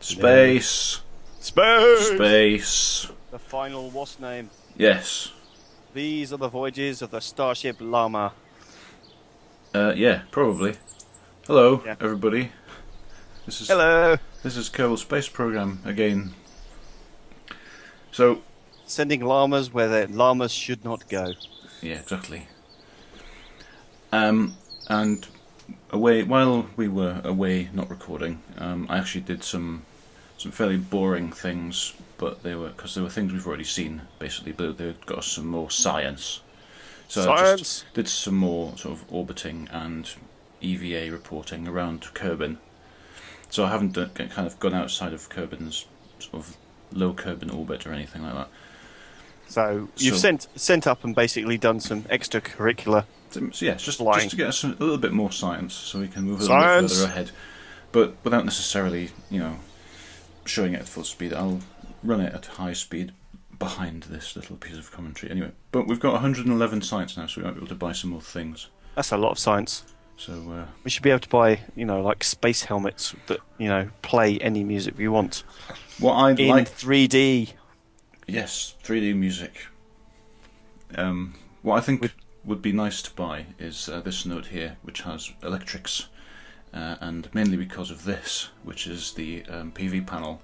Space. Space! Space. The final what's name? Yes. These are the voyages of the Starship Llama. Yeah, probably. Hello, Yeah. everybody. Hello! This is Kerbal Space Program again. So, Sending llamas where the llamas should not go. yeah, exactly. And while we were away not recording, I actually did some fairly boring things, but they were things we've already seen basically, but they got us some more science. So I just did some more sort of orbiting and EVA reporting around Kerbin. So I haven't kind of gone outside of Kerbin's sort of low Kerbin orbit or anything like that. So you've sent up and basically done some extracurricular. So yeah, just to get us a little bit more science, so we can move a little bit further ahead, but without necessarily, showing it at full speed. I'll run it at high speed behind this little piece of commentary. Anyway, but we've got 111 science now, so we might be able to buy some more things. That's a lot of science. So we should be able to buy, like space helmets that, play any music we want. What I'd in like 3D. Yes, 3D music. What I think would be nice to buy is this node here, which has electrics, and mainly because of this, which is the PV panel.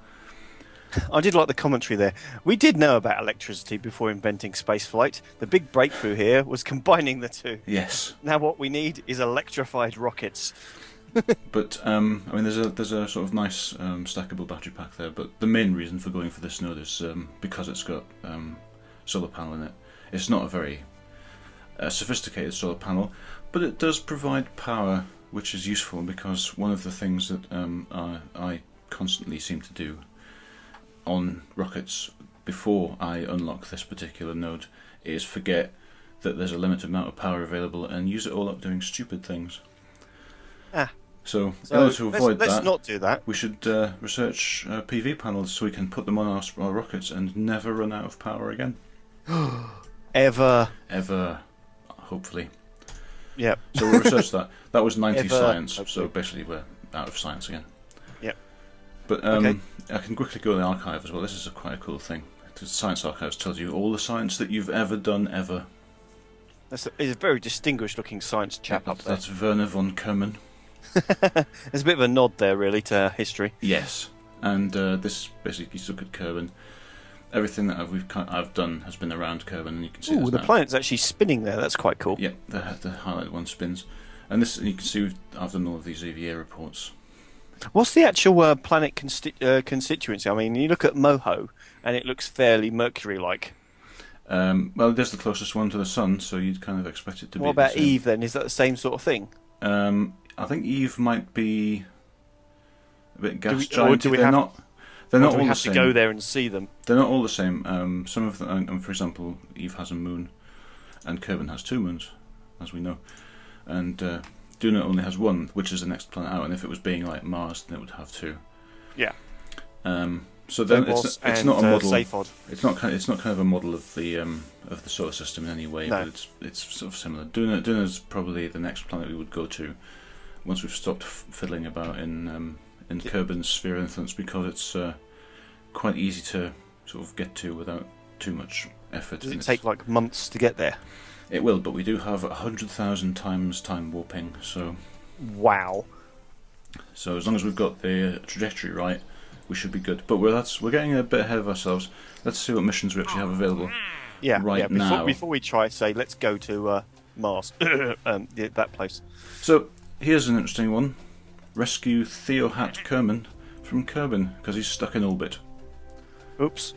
I did like the commentary there. We did know about electricity before inventing spaceflight. The big breakthrough here was combining the two. Yes. Now what we need is electrified rockets. But there's a sort of nice stackable battery pack there. But the main reason for going for this node is because it's got solar panel in it. It's not a very sophisticated solar panel, but it does provide power, which is useful because one of the things that I constantly seem to do on rockets before I unlock this particular node is forget that there's a limited amount of power available and use it all up doing stupid things. So in order to avoid let's not do that. We should research PV panels so we can put them on our rockets and never run out of power again. Ever, hopefully. Yeah. So we'll research that. That was 90 science, hopefully. So basically we're out of science again. Yep. But okay. I can quickly go to the archive as well. This is quite a cool thing. The Science Archives tells you all the science that you've ever done, ever. He's a very distinguished-looking science chap up there. That's Werner von Kerman. There's a bit of a nod there, really, to history. Yes, and this basically, you look at Kerbin. Everything that I've done has been around Kerbin, and you can see. Ooh, the planet's actually spinning there. That's quite cool. Yeah, the highlighted one spins, and this you can see. I've done all of these EVA reports. What's the actual planet constituency? I mean, you look at Moho, and it looks fairly Mercury-like. Well, there's the closest one to the sun, so you'd kind of expect it to be. What about Eve, then? Is that the same sort of thing? I think Eve might be a bit gas giant. They're not all the same. Do we have to go there and see them? They're not all the same. Some of them, for example, Eve has a moon, and Kerbin has 2 moons, as we know, and Duna only has 1, which is the next planet out. And if it was being like Mars, then it would have 2. Yeah. So then it's not a model. Saphod. It's not kind of a model of the solar system in any way, no. But it's sort of similar. Duna's probably the next planet we would go to once we've stopped fiddling about in Kerbin's sphere of influence, because it's quite easy to sort of get to without too much effort. Does it take like months to get there? It will, but we do have 100,000 times time warping, so. Wow. So as long as we've got the trajectory right, we should be good. But we're getting a bit ahead of ourselves. Let's see what missions we actually have available. Now. Before we try, say, let's go to Mars, that place. So here's an interesting one: rescue Theohat Kerman from Kerbin because he's stuck in orbit. Oops.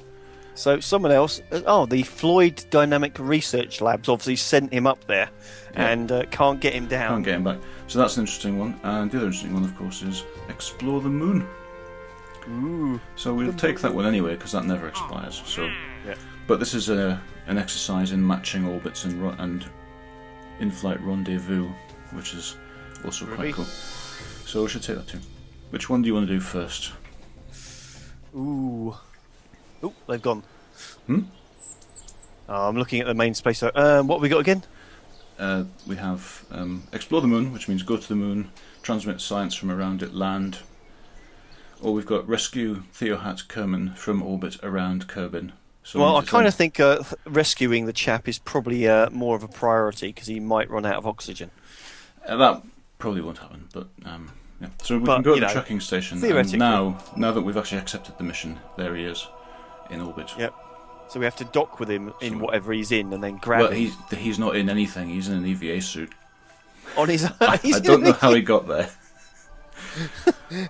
So someone else. The Floyd Dynamic Research Labs obviously sent him up there, and can't get him down. Can't get him back. So that's an interesting one. And the other interesting one, of course, is explore the moon. Ooh. So we'll take that one anyway because that never expires. So, yeah. But this is an exercise in matching orbits and in-flight rendezvous, which is also quite cool. So we should take that too. Which one do you want to do first? Ooh, they've gone. Oh, I'm looking at the main space. What have we got again? We have explore the moon, which means go to the moon, transmit science from around it, land. Or we've got rescue Theohat Kerman from orbit around Kerbin. So Well, I kind of think rescuing the chap is probably more of a priority because he might run out of oxygen. That probably won't happen, but yeah. So we can go to the tracking station. Theoretically. And now that we've actually accepted the mission, there he is in orbit. Yep. So we have to dock with him in whatever he's in and then grab him. Well, he's not in anything. He's in an EVA suit. On his own. I don't know how he got there.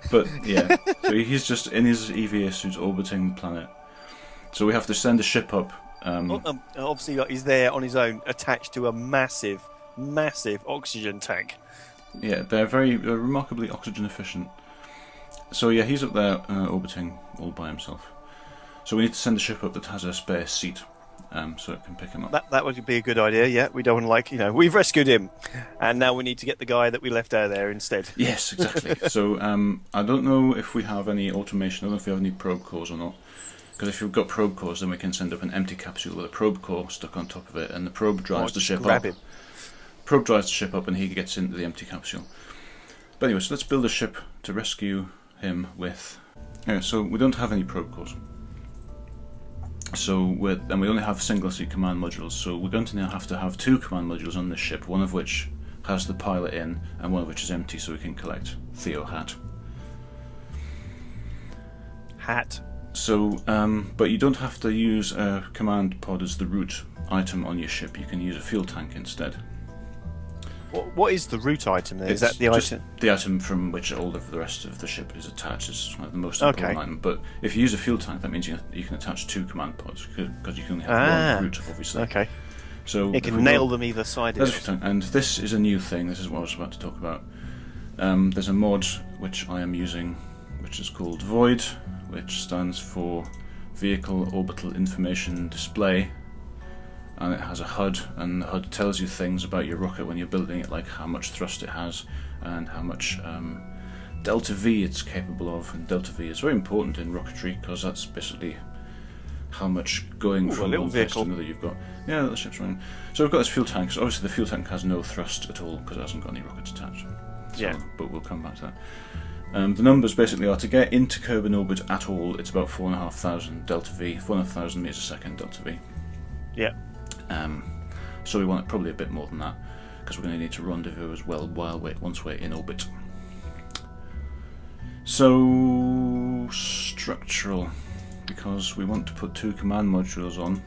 But yeah, so he's just in his EVA suit orbiting the planet. So we have to send a ship up. Obviously, he's there on his own, attached to a massive, massive oxygen tank. Yeah, they're remarkably oxygen efficient. So yeah, he's up there orbiting all by himself. So we need to send a ship up that has a spare seat, so it can pick him up. That would be a good idea. Yeah, we don't want to we've rescued him, and now we need to get the guy that we left out there instead. Yes, exactly. So I don't know if we have any automation. I don't know if we have any probe cores or not. Because if you've got probe cores, then we can send up an empty capsule with a probe core stuck on top of it, and the probe drives the ship up. Him. Probe drives the ship up, and he gets into the empty capsule. But anyway, so let's build a ship to rescue him with. Yeah, so we don't have any probe cores. So we only have single-seat command modules. So we're going to now have to have 2 command modules on this ship. One of which has the pilot in, and one of which is empty, so we can collect Theohat. Hat. So, but you don't have to use a command pod as the root item on your ship. You can use a fuel tank instead. What is the root item then? Is that the item? The item from which all of the rest of the ship is attached is the most important item. But if you use a fuel tank, that means you can attach 2 command pods because you can only have one root, obviously. Okay. So it can nail them either side. And this is a new thing. This is what I was about to talk about. There's a mod which I am using, which is called Void, which stands for Vehicle Orbital Information Display. And it has a HUD, and the HUD tells you things about your rocket when you're building it, like how much thrust it has and how much delta V it's capable of. And delta V is very important in rocketry because that's basically how much going from one place to another you've got. Yeah, the ship's running. So we've got this fuel tank. So obviously the fuel tank has no thrust at all because it hasn't got any rockets attached. So, yeah. But we'll come back to that. The numbers basically are to get into Kerbin orbit at all, it's about 4,500 delta V, 4,500 meters a second delta V. Yeah. So we want probably a bit more than that because we're going to need to rendezvous as well once we're in orbit. So structural, because we want to put 2 command modules on,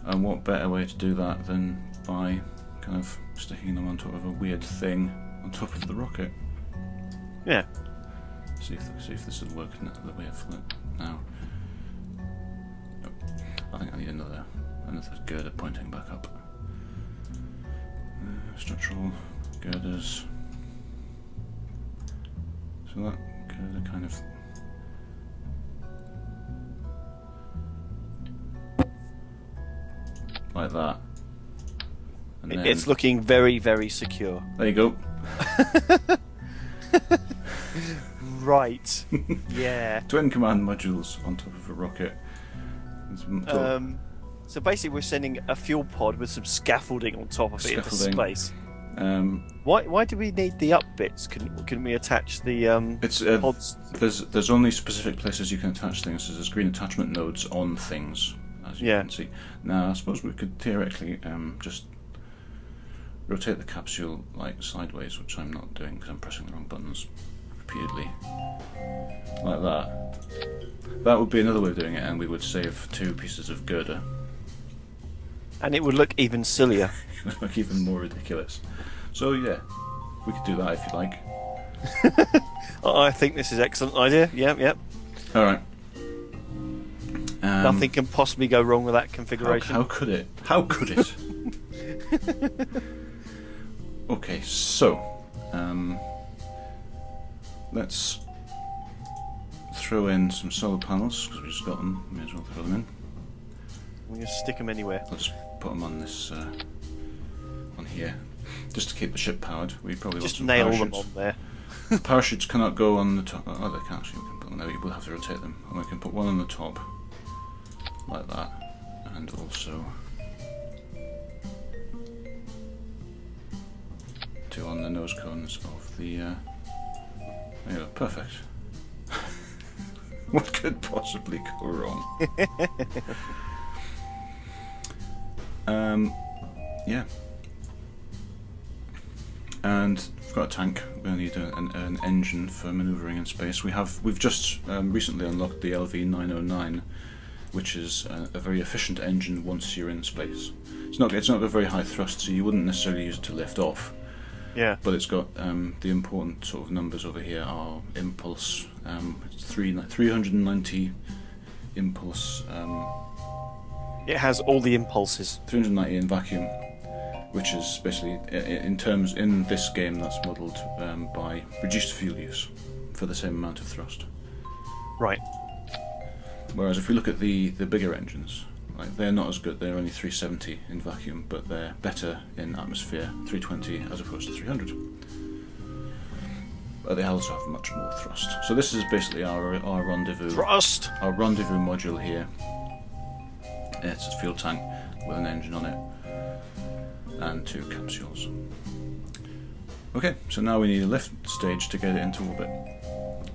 and what better way to do that than by kind of sticking them on top of a weird thing on top of the rocket. Yeah. See if this will work the way I've got it now. Nope. I think I need another girder pointing back up. Structural girders. So that girder kind of like that. And it's looking very, very secure. There you go. Right. Yeah. Twin command modules on top of a rocket. So basically, we're sending a fuel pod with some scaffolding on top of it into space. Why do we need the up bits? Couldn't we attach the pods? There's only specific places you can attach things. So there's green attachment nodes on things, as you can see. Now, I suppose we could theoretically just rotate the capsule like sideways, which I'm not doing because I'm pressing the wrong buttons repeatedly, like that. That would be another way of doing it, and we would save 2 pieces of girder. And it would look even sillier. It would look even more ridiculous. So yeah, we could do that if you like. I think this is an excellent idea. Yep. All right. Nothing can possibly go wrong with that configuration. How could it? How could it? Okay, so let's throw in some solar panels because we just got them. May as well throw them in. We can stick them anywhere. I'll just put them on this, on here, just to keep the ship powered. We probably just want some nail parachutes. them on there. Parachutes cannot go on the top. Oh, they can actually. We can put them there. We'll have to rotate them, and we can put one on the top, like that, and also 2 on the nose cones of the. There you go. Perfect. What could possibly go wrong? Yeah. And we've got a tank. We're going to need an engine for manoeuvring in space. We've just recently unlocked the LV-909, which is a very efficient engine once you're in space. It's not a very high thrust, so you wouldn't necessarily use it to lift off. Yeah. But it's got the important sort of numbers over here are impulse. It's 390 impulse. It has all the impulses. 390 in vacuum, which is basically in this game that's modelled by reduced fuel use for the same amount of thrust. Right. Whereas if we look at the bigger engines, like they're not as good. They're only 370 in vacuum, but they're better in atmosphere, 320 as opposed to 300. But they also have much more thrust. So this is basically our rendezvous. Thrust. Our rendezvous module here. It's a fuel tank with an engine on it and 2 capsules. Okay, so now we need a lift stage to get it into orbit.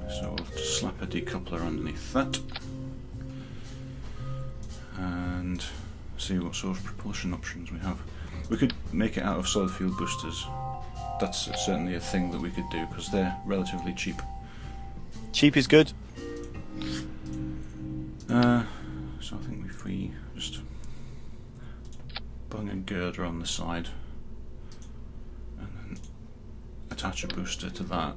So we'll just slap a decoupler underneath that and see what sort of propulsion options we have. We could make it out of solid fuel boosters. That's certainly a thing that we could do because they're relatively cheap. Cheap is good. So I think if we just bung a girder on the side and then attach a booster to that,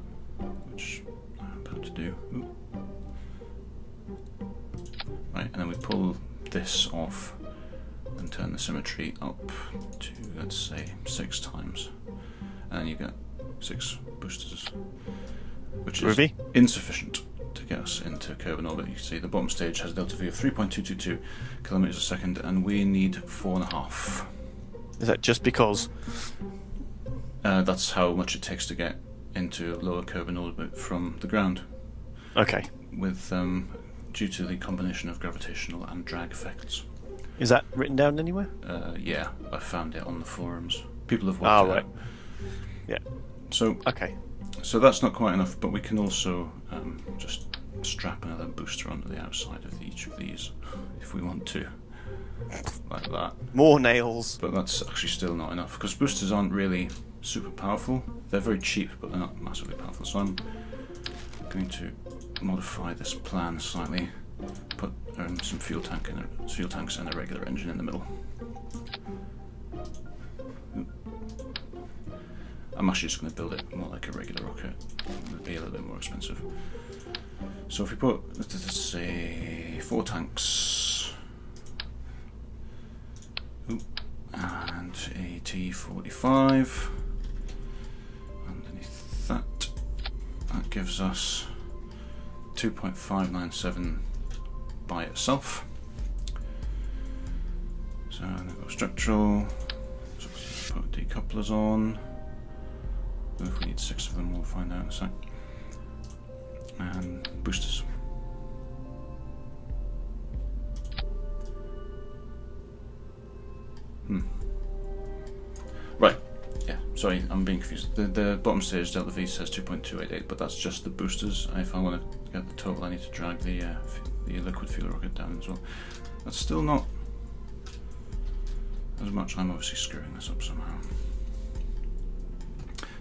which I'm about to do. Ooh. Right, and then we pull this off and turn the symmetry up to, let's say, 6 times, and then you get 6 boosters, which is insufficient to get us into Kerbal orbit. You can see the bottom stage has a delta V of 3.222 kilometers a second, and we need 4.5. Is that just because? That's how much it takes to get into lower Kerbal orbit from the ground. Okay. With due to the combination of gravitational and drag effects. Is that written down anywhere? Yeah, I found it on the forums. People have worked it out. Yeah. So okay. So that's not quite enough, but we can also just strap another booster onto the outside of each of these if we want to, like that. More nails. But that's actually still not enough because boosters aren't really super powerful. They're very cheap, but they're not massively powerful. So I'm going to modify this plan slightly. Put some fuel tanks and a regular engine in the middle. I'm actually just going to build it more like a regular rocket. It'll be a little bit more expensive. So if we put, let's say, 4 tanks, and a T-45 underneath that, that gives us 2.597 by itself. So then we've got structural, so put decouplers on. If we need 6 of them, we'll find out in a sec. And boosters. Right, yeah, sorry, I'm being confused. The bottom stage delta V says 2.288, but that's just the boosters. If I want to get the total, I need to drag the liquid fuel rocket down as well. That's still not as much. I'm obviously screwing this up somehow.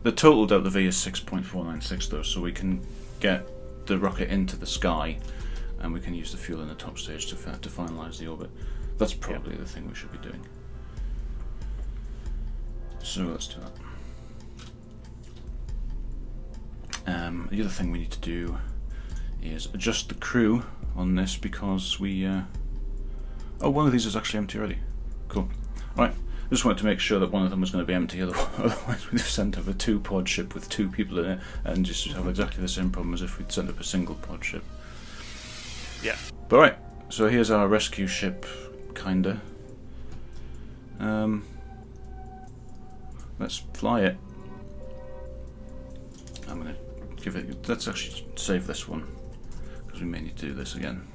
The total delta V is 6.496 though, so we can get the rocket into the sky and we can use the fuel in the top stage to finalise the orbit. That's probably the thing we should be doing. So let's do that. The other thing we need to do is adjust the crew on this because we... oh, one of these is actually empty already. Cool. Alright, I just wanted to make sure that one of them was going to be empty, otherwise we'd have sent up a 2-pod ship with 2 people in it and just have exactly the same problem as if we'd sent up a single pod ship. Yeah. But alright, so here's our rescue ship, kinda. Let's fly it. I'm going to give it... Let's actually save this one, because we may need to do this again.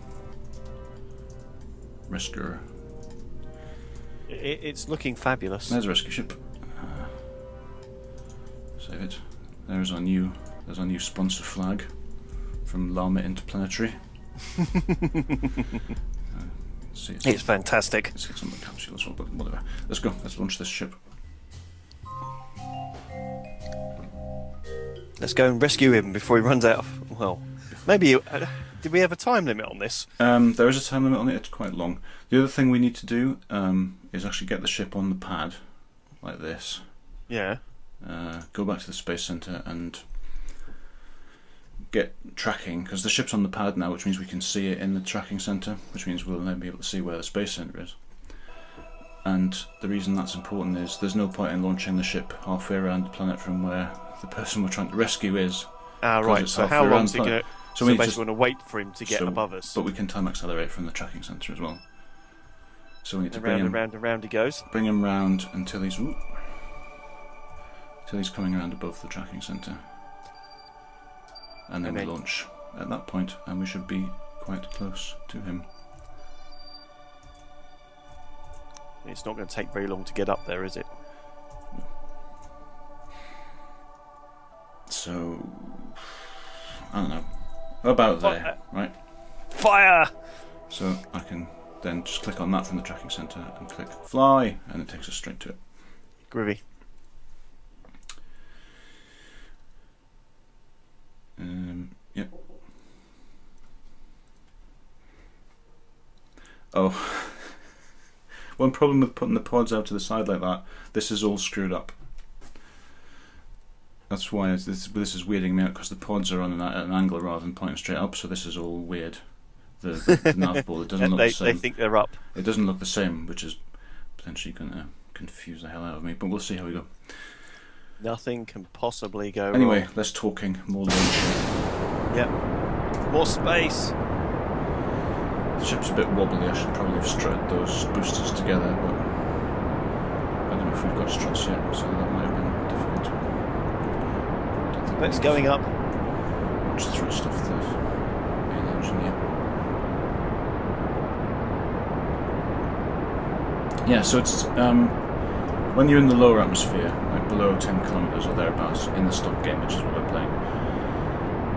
Rescuer. It's looking fabulous. There's a rescue ship. Save it. There's our new sponsor flag from Llama Interplanetary. It's fantastic. Let's get some of the capsule as well, but whatever. Let's go. Let's launch this ship. Let's go and rescue him before he runs out of... Well, maybe... did we have a time limit on this? There is a time limit on it. It's quite long. The other thing we need to do is actually get the ship on the pad, like this. Yeah. Go back to the Space Center and get tracking, because the ship's on the pad now, which means we can see it in the tracking center, which means we'll then be able to see where the Space Center is. And the reason that's important is there's no point in launching the ship halfway around the planet from where the person we're trying to rescue is. Ah, right. So how long is he going to... So we basically want to wait for him to get above us. But we can time accelerate from the tracking center as well. So we need to bring him... Round and round he goes. Bring him round until he's... Until he's coming around above the tracking center. And then we launch at that point, and we should be quite close to him. It's not going to take very long to get up there, is it? No. So, I don't know. About there, right? Fire! So I can then just click on that from the tracking center and click fly, and it takes us straight to it. Groovy. Yep. Oh, one problem with putting the pods out to the side like that, this is all screwed up. That's why this is weirding me out, because the pods are on at an angle rather than pointing straight up, so this is all weird. The nav ball, it doesn't look the same. They think they're up. It doesn't look the same, which is potentially going to confuse the hell out of me, but we'll see how we go. Nothing can possibly go Anyway, wrong. less talking, more launching. Yep. More space. The ship's a bit wobbly. I should probably have strutted those boosters together, but I don't know if we've got struts yet, so that might have been difficult. It's going up. Just thrust off the main engine, yeah. So it's when you're in the lower atmosphere, like below 10 kilometers or thereabouts, in the stock game, which is what we're playing,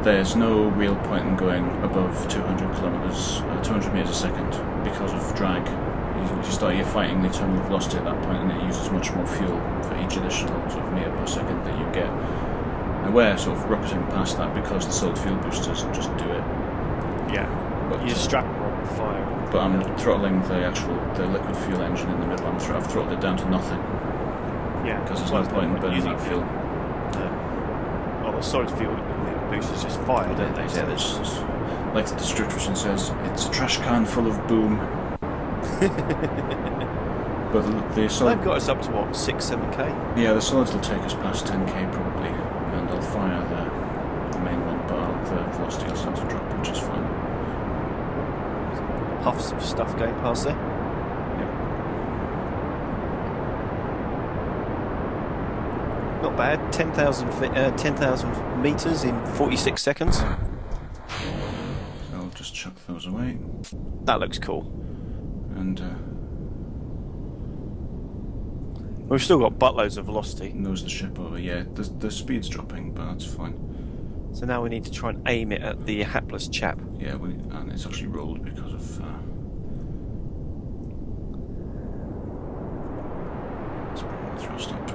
there's no real point in going above 200 kilometers, 200 meters a second, because of drag. You're fighting the terminal velocity at that point, and it uses much more fuel for each additional sort of meter per second that you get. And we're sort of rocketing past that because the solid fuel boosters just do it. Yeah. But you strap them on fire. But I'm throttling the liquid fuel engine in the middle. I've throttled it down to nothing. Yeah. Because there's no point in burning that fuel. Well, the solid fuel boosters just fire, don't they? Yeah, it's like the description says, it's a trash can full of boom. But the solid... They've got us up to what, 6-7k? Yeah, the solids will take us past 10k probably, and I'll fire the main one, but the velocity will start to drop, which is fine. Puffs of stuff going past there. Not bad. 10,000 meters in 46 seconds. So I'll just chuck those away. That looks cool. And we've still got buttloads of velocity. nose the ship over. Yeah, the speed's dropping, but that's fine. So now we need to try and aim it at the hapless chap. Yeah, and it's actually rolled because of. Let's bring the thrust up.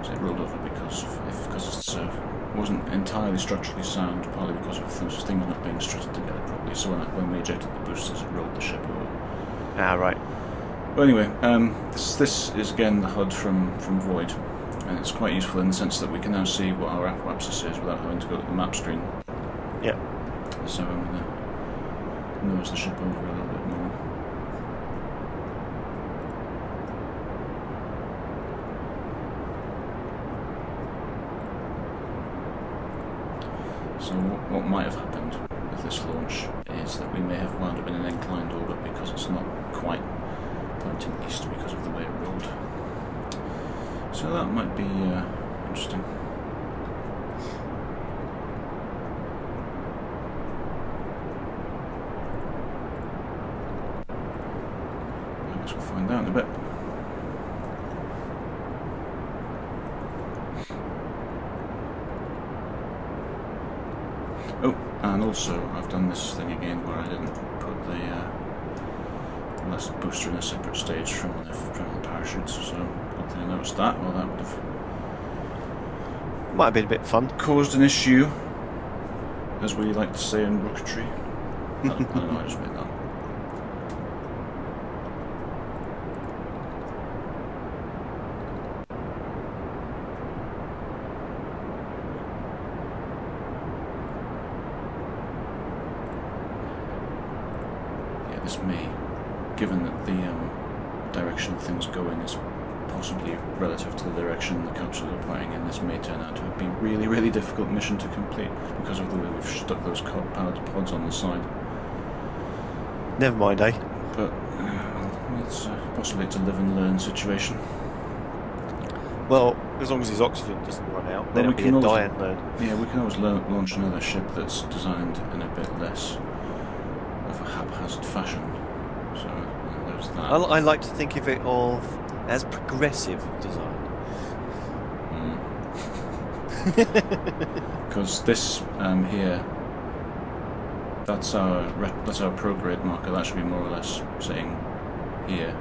It rolled over because it wasn't entirely structurally sound, partly because of things not being strutted together properly. So when we ejected the boosters, it rolled the ship over. Ah, right. Well, anyway, this is again the HUD from Void, and it's quite useful in the sense that we can now see what our apoapsis is without having to go to the map screen. Yeah. So I'm going to nose the ship over a little bit more. So what might have happened with this launch is that we may have wound up in an inclined orbit because it's not quite pointing east because of the way it rolled. So that might be interesting. I guess we'll find out in a bit. Oh, and also I've done this thing again where I didn't put the last booster in a separate stage from the parachutes, so I don't think I noticed that. Well, that would have might have been a bit fun. Caused an issue, as we like to say in rooketry. I don't know, I just made that. Yeah, this may, given that the direction things go in is possibly relative to the direction the capsules are pointing in, this may turn out to be a really, really difficult mission to complete because of the way we've stuck those powered pods on the side. Never mind, eh? But it's possibly it's a live and learn situation. Well, as long as his oxygen doesn't run out, then it'll be a die and learn. Yeah, we can always launch another ship that's designed in a bit less of a haphazard fashion. So there's that. I like to think of it as progressive design. Because this here, that's our prograde marker. That should be more or less saying here.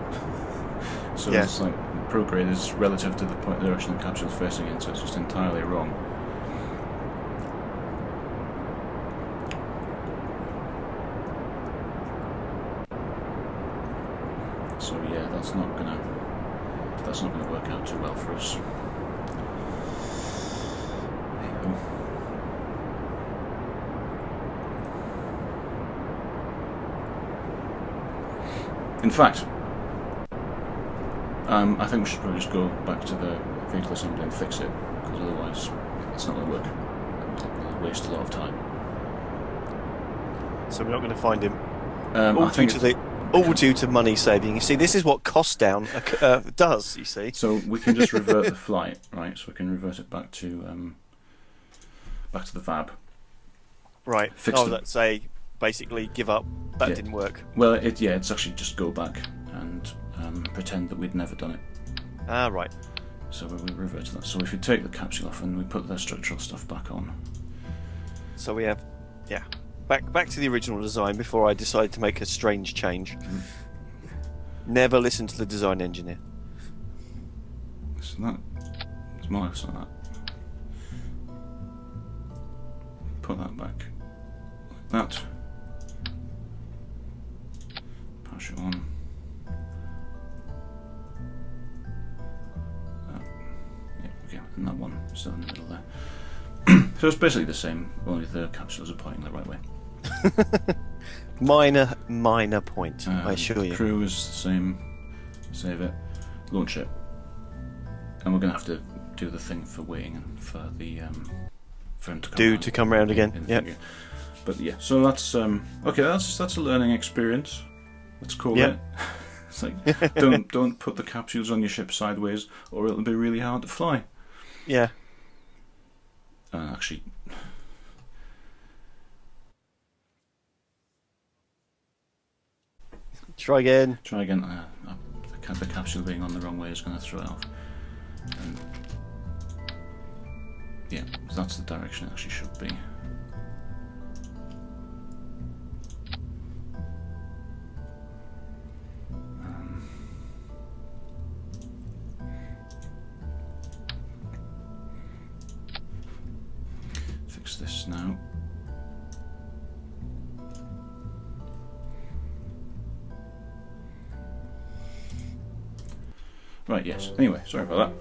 So yeah. It's like prograde is relative to the direction the capsule is facing in, so it's just entirely wrong. So yeah, that's not gonna work out too well for us. There you go. In fact, I think we should probably just go back to the vehicle assembly and fix it, because otherwise it's not going to work. It'll waste a lot of time. So we're not going to find him. All due to money saving. You see, this is what cost down does. You see. So we can just revert the flight, right? So we can revert it back to the VAB. Right. Let's say basically give up. That didn't work. Well, it's actually just go back and pretend that we'd never done it. Ah, right. So we revert to that. So if you take the capsule off and we put the structural stuff back on. So we have, back to the original design before I decided to make a strange change. Never listen to the design engineer. So it's more or less like that. Put that back like that. Parachute on. And that one still in the middle there. So it's basically the same, only the capsules are pointing the right way. minor point, I assure you. Crew is the same. Save it. Launch it. And we're going to have to do the thing for weighing and for the for him to come around again. Yeah. But yeah, so that's okay. That's a learning experience. Let's call it. It's like don't put the capsules on your ship sideways, or it'll be really hard to fly. Yeah. Actually, try again. The capsule being on the wrong way is going to throw it off. And yeah, so that's the direction it actually should be. Fix this now. Right, yes. Anyway, sorry about that.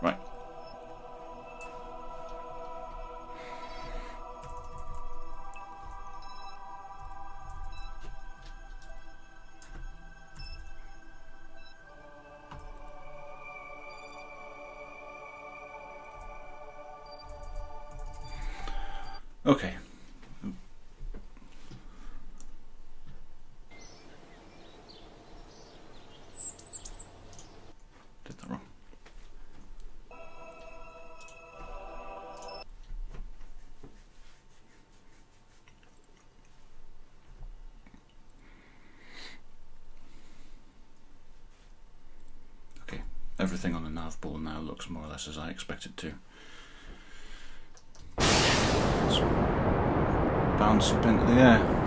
Right. Okay. Did that wrong. everything on the nav ball now looks more or less as I expect it to. Let's bounce up into the air.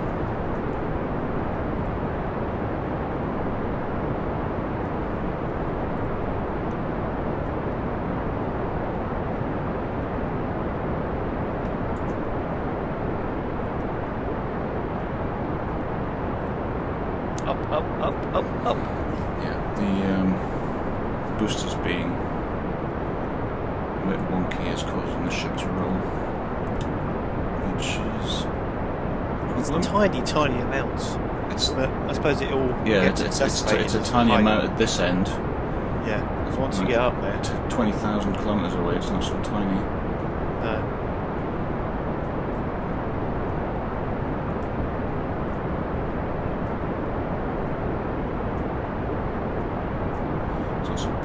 Up. Yeah, the boosters being a bit wonky is causing the ship to roll, which is it's tiny amounts. But I suppose it all it's a tiny amount at this end. Yeah, so once you get up there to 20,000 kilometres away, it's not so tiny.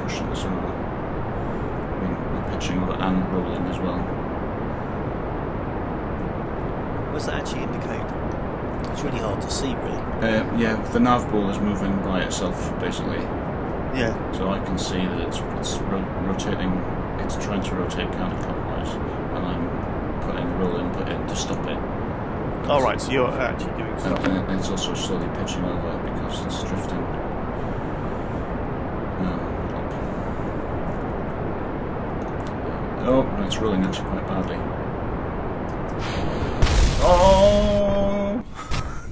Pushing us over, we're pitching over and rolling as well. What does that actually indicate? It's really hard to see, really. Yeah, the nav ball is moving by itself, basically. Yeah. So I can see that it's rotating. It's trying to rotate counterclockwise, and I'm putting a roll input in to stop it. Oh right, so you're actually doing stuff. And it's also slowly pitching over because it's drifting. Oh, it's rolling actually quite badly. Oh,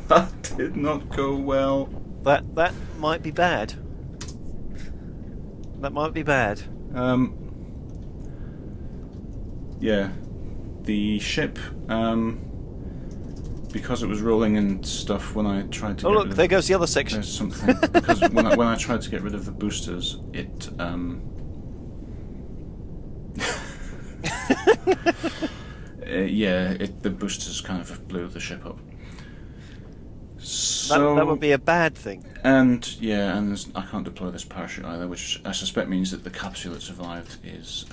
that did not go well. That might be bad. That might be bad. Yeah, the ship, because it was rolling and stuff when I tried to. Oh look, there goes the other section. There's something because when I tried to get rid of the boosters, it the boosters kind of blew the ship up. So that would be a bad thing. And I can't deploy this parachute either, which I suspect means that the capsule that survived is.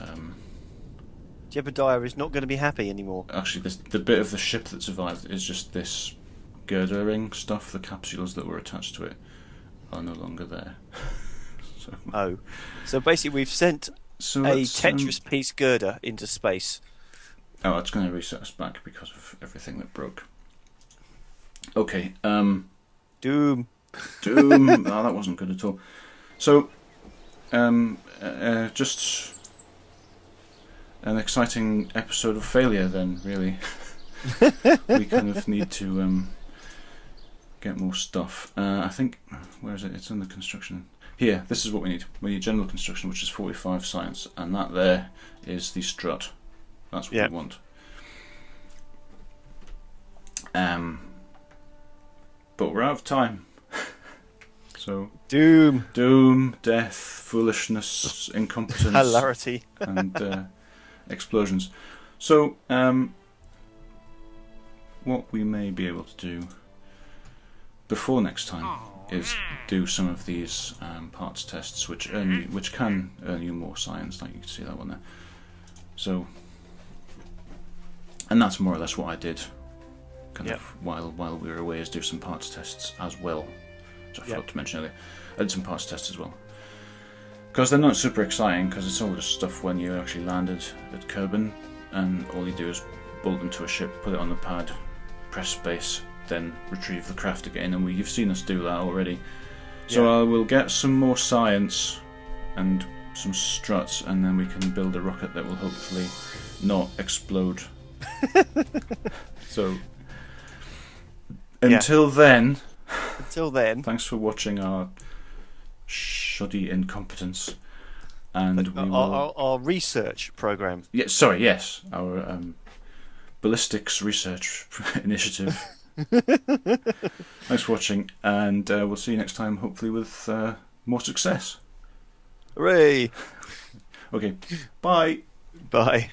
Jebediah is not going to be happy anymore. Actually, the bit of the ship that survived is just this girder ring stuff. The capsules that were attached to it are no longer there. So basically we've sent a Tetris piece girder into space. Oh, it's going to reset us back because of everything that broke. Okay. Doom. Oh, that wasn't good at all. So, just an exciting episode of failure then, really. We kind of need to get more stuff. I think, where is it? It's under construction. Here, this is what we need. We need general construction, which is 45 science, and that there is the strut. That's what we want. But we're out of time. So doom, death, foolishness, incompetence, hilarity, and explosions. So, what we may be able to do before next time is do some of these parts tests, which can earn you more science, like you can see that one there. So, and that's more or less what I did, kind of while we were away, is do some parts tests as well, which I forgot to mention earlier. I did some parts tests as well, because they're not super exciting, because it's all just stuff when you actually landed at Kerbal, and all you do is bolt them to a ship, put it on the pad, press space, then retrieve the craft again, and you've seen us do that already. So I will get some more science and some struts, and then we can build a rocket that will hopefully not explode. So until then, thanks for watching our shoddy incompetence, and our research program. Yes, our ballistics research initiative. Thanks for watching, and we'll see you next time, hopefully with more success. Hooray! Okay, bye. Bye.